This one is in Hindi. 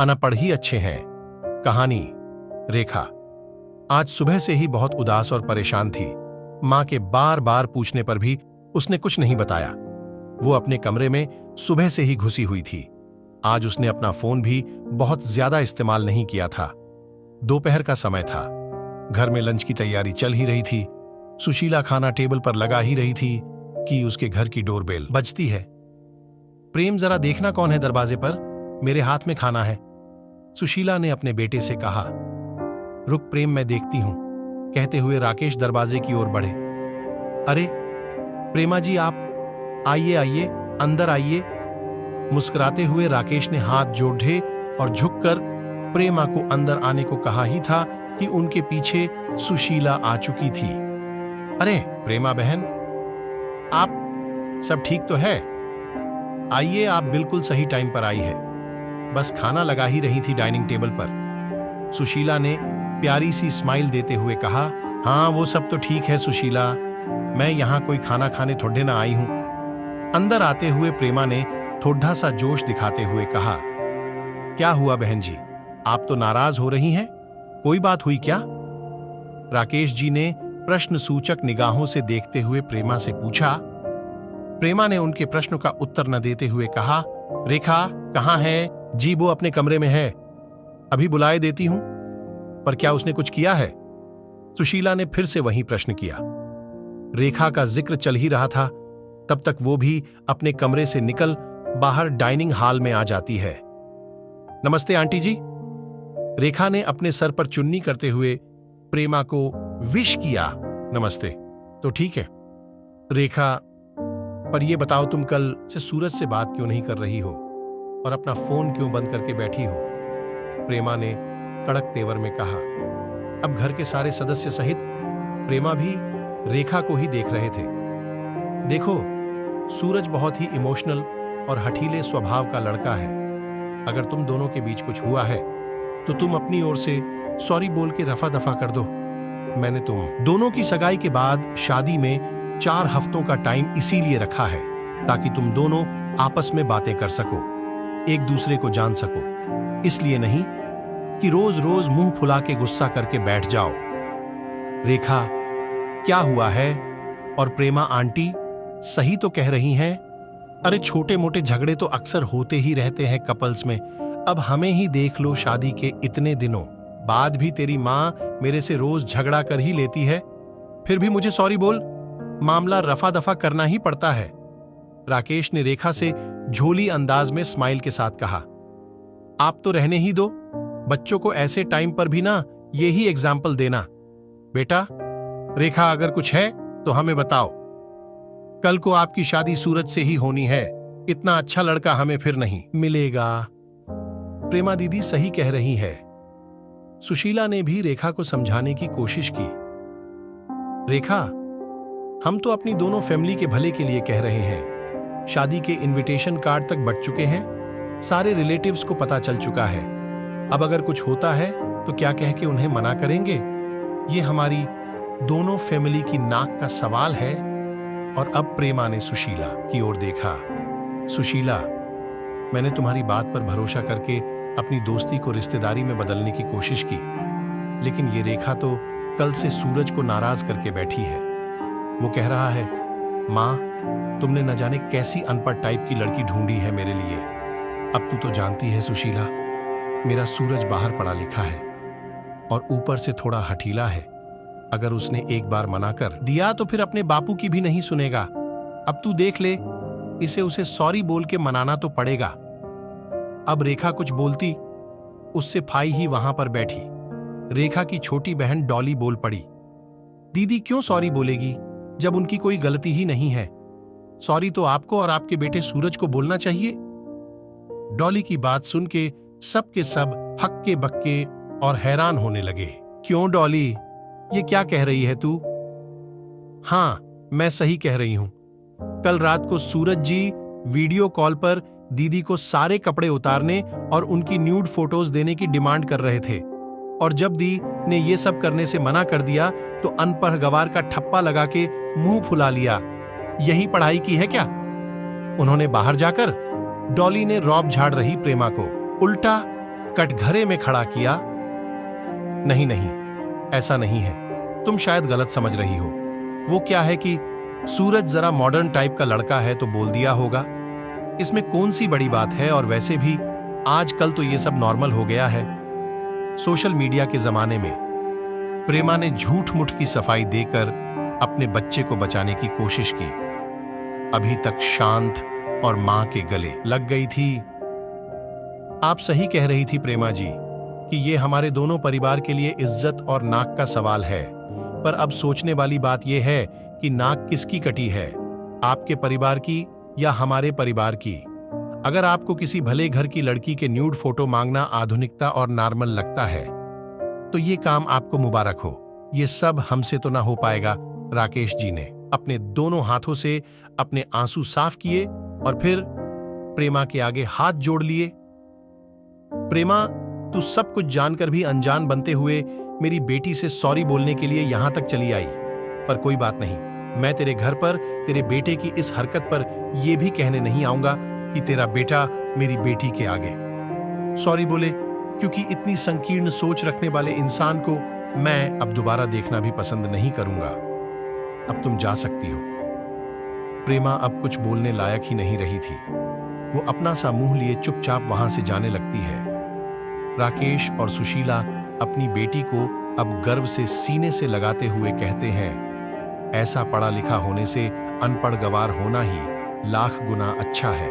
अनपढ़ ही अच्छे हैं। कहानी। रेखा आज सुबह से ही बहुत उदास और परेशान थी। मां के बार बार पूछने पर भी उसने कुछ नहीं बताया। वो अपने कमरे में सुबह से ही घुसी हुई थी। आज उसने अपना फोन भी बहुत ज्यादा इस्तेमाल नहीं किया था। दोपहर का समय था। घर में लंच की तैयारी चल ही रही थी। सुशीला खाना टेबल पर लगा ही रही थी कि उसके घर की डोरबेल बजती है। प्रेम, जरा देखना कौन है दरवाजे पर, मेरे हाथ में खाना है, सुशीला ने अपने बेटे से कहा। रुक प्रेम, मैं देखती हूं, कहते हुए राकेश दरवाजे की ओर बढ़े। अरे प्रेमा जी, आप आइए आइए, अंदर आइए। मुस्कुराते हुए राकेश ने हाथ जोड़े और झुककर प्रेमा को अंदर आने को कहा ही था कि उनके पीछे सुशीला आ चुकी थी। अरे प्रेमा बहन, आप सब ठीक तो है? आइए, आप बिल्कुल सही टाइम पर आई है। बस खाना लगा ही रही थी डाइनिंग टेबल पर, सुशीला ने प्यारी सी स्माइल देते हुए कहा। हाँ वो सब तो ठीक है सुशीला, मैं यहाँ कोई खाना खाने थोड़े ना आई हूं। अंदर आते हुए प्रेमा ने थोड़ा सा जोश दिखाते हुए कहा। क्या हुआ बहन जी, आप तो नाराज हो रही हैं? कोई बात हुई क्या? राकेश जी ने प्रश्न सूचक निगाहों से देखते हुए प्रेमा से पूछा। प्रेमा ने उनके प्रश्न का उत्तर न देते हुए कहा, रेखा कहाँ है? जी वो अपने कमरे में है, अभी बुलाए देती हूं। पर क्या उसने कुछ किया है? सुशीला ने फिर से वही प्रश्न किया। रेखा का जिक्र चल ही रहा था, तब तक वो भी अपने कमरे से निकल बाहर डाइनिंग हॉल में आ जाती है। नमस्ते आंटी जी, रेखा ने अपने सर पर चुन्नी करते हुए प्रेमा को विश किया। नमस्ते, तो ठीक है रेखा, पर यह बताओ तुम कल से सूरज से बात क्यों नहीं कर रही हो और अपना फोन क्यों बंद करके बैठी हो? प्रेमा ने कड़क तेवर में कहा। अब घर के सारे सदस्य सहित प्रेमा भी रेखा को ही देख रहे थे। देखो, सूरज बहुत ही इमोशनल और हठीले स्वभाव का लड़का है। अगर तुम दोनों के बीच कुछ हुआ है तो तुम अपनी ओर से सॉरी बोल के रफा दफा कर दो। मैंने तुम दोनों की सगाई के बाद शादी में 4 हफ्तों का टाइम इसीलिए रखा है ताकि तुम दोनों आपस में बातें कर सको, एक दूसरे को जान सको। इसलिए नहीं कि रोज रोज मुंह फुला के गुस्सा करके बैठ जाओ। रेखा, क्या हुआ है? और प्रेमा आंटी सही तो कह रही हैं। अरे छोटे मोटे झगड़े तो अक्सर होते ही रहते हैं कपल्स में। अब हमें ही देख लो, शादी के इतने दिनों बाद भी तेरी माँ मेरे से रोज झगड़ा कर ही लेती है, फिर भी मुझे सॉरी बोल, मामला रफा दफा करना ही पड़ता है। राकेश ने रेखा से झोली अंदाज में स्माइल के साथ कहा। आप तो रहने ही दो, बच्चों को ऐसे टाइम पर भी ना यही एग्जाम्पल देना। बेटा रेखा, अगर कुछ है तो हमें बताओ। कल को आपकी शादी सूरज से ही होनी है, इतना अच्छा लड़का हमें फिर नहीं मिलेगा। प्रेमा दीदी सही कह रही है। सुशीला ने भी रेखा को समझाने की कोशिश की। रेखा, हम तो अपनी दोनों फैमिली के भले के लिए कह रहे हैं। शादी के इनविटेशन कार्ड तक बढ़ चुके हैं, सारे रिलेटिव्स को पता चल चुका है। अब अगर कुछ होता है तो क्या कह के उन्हें मना करेंगे? ये हमारी दोनों फैमिली की नाक का सवाल है। और अब प्रेमा ने सुशीला की ओर देखा। सुशीला, मैंने तुम्हारी बात पर भरोसा करके अपनी दोस्ती को रिश्तेदारी में बदलने की कोशिश की, लेकिन ये रेखा तो कल से सूरज को नाराज करके बैठी है। वो कह रहा है, माँ तुमने न जाने कैसी अनपढ़ टाइप की लड़की ढूंढी है मेरे लिए। अब तू तो जानती है सुशीला, मेरा सूरज बाहर पढ़ा लिखा है और ऊपर से थोड़ा हठीला है। अगर उसने एक बार मना कर दिया तो फिर अपने बापू की भी नहीं सुनेगा। अब तू देख ले, इसे उसे सॉरी बोल के मनाना तो पड़ेगा। अब रेखा कुछ बोलती, उससे फाई ही वहां पर बैठी रेखा की छोटी बहन डॉली बोल पड़ी। दीदी क्यों सॉरी बोलेगी जब उनकी कोई गलती ही नहीं है? सॉरी तो आपको और आपके बेटे सूरज को बोलना चाहिए। डॉली की बात सुन के सब हक्के बक्के और हैरान होने लगे। क्यों डॉली, ये क्या कह रही है तू? हाँ, मैं सही कह रही हूं। कल रात को सूरज जी वीडियो कॉल पर दीदी को सारे कपड़े उतारने और उनकी न्यूड फोटोज देने की डिमांड कर रहे थे, और जब दी ने ये सब करने से मना कर दिया तो अनपढ़ गवार का ठप्पा लगा के मुंह फुला लिया। यही पढ़ाई की है क्या उन्होंने बाहर जाकर? डॉली ने रौब झाड़ रही प्रेमा को उल्टा कटघरे में खड़ा किया। नहीं नहीं, ऐसा नहीं है, तुम शायद गलत समझ रही हो। वो क्या है कि सूरज जरा मॉडर्न टाइप का लड़का है तो बोल दिया होगा। इसमें कौन सी बड़ी बात है, और वैसे भी आजकल तो ये सब नॉर्मल हो गया है। सोशल मीडिया के जमाने में प्रेमा ने झूठ मूठ की सफाई देकर अपने बच्चे को बचाने की कोशिश की। अभी तक शांत और मां के गले लग गई थी। आप सही कह रही थी प्रेमा जी कि ये हमारे दोनों परिवार के लिए इज्जत और नाक का सवाल है। पर अब सोचने वाली बात यह है कि नाक किसकी कटी है, आपके परिवार की या हमारे परिवार की। अगर आपको किसी भले घर की लड़की के न्यूड फोटो मांगना आधुनिकता और नॉर्मल लगता है तो ये काम आपको मुबारक हो। ये सब हमसे तो ना हो पाएगा। राकेश जी ने अपने दोनों हाथों से अपने आंसू साफ किए और फिर प्रेमा के आगे हाथ जोड़ लिए। प्रेमा, तू सब कुछ जानकर भी अनजान बनते हुए मेरी बेटी से सॉरी बोलने के लिए यहां तक चली आई। पर कोई बात नहीं, मैं तेरे घर पर तेरे बेटे की इस हरकत पर यह भी कहने नहीं आऊंगा कि तेरा बेटा मेरी बेटी के आगे सॉरी बोले, क्योंकि इतनी संकीर्ण सोच रखने वाले इंसान को मैं अब दोबारा देखना भी पसंद नहीं करूंगा। अब तुम जा सकती हो। प्रेमा अब कुछ बोलने लायक ही नहीं रही थी। वो अपना सा मुंह लिए चुपचाप वहां से जाने लगती है। राकेश और सुशीला अपनी बेटी को अब गर्व से सीने से लगाते हुए कहते हैं, ऐसा पढ़ा लिखा होने से अनपढ़ गवार होना ही लाख गुना अच्छा है।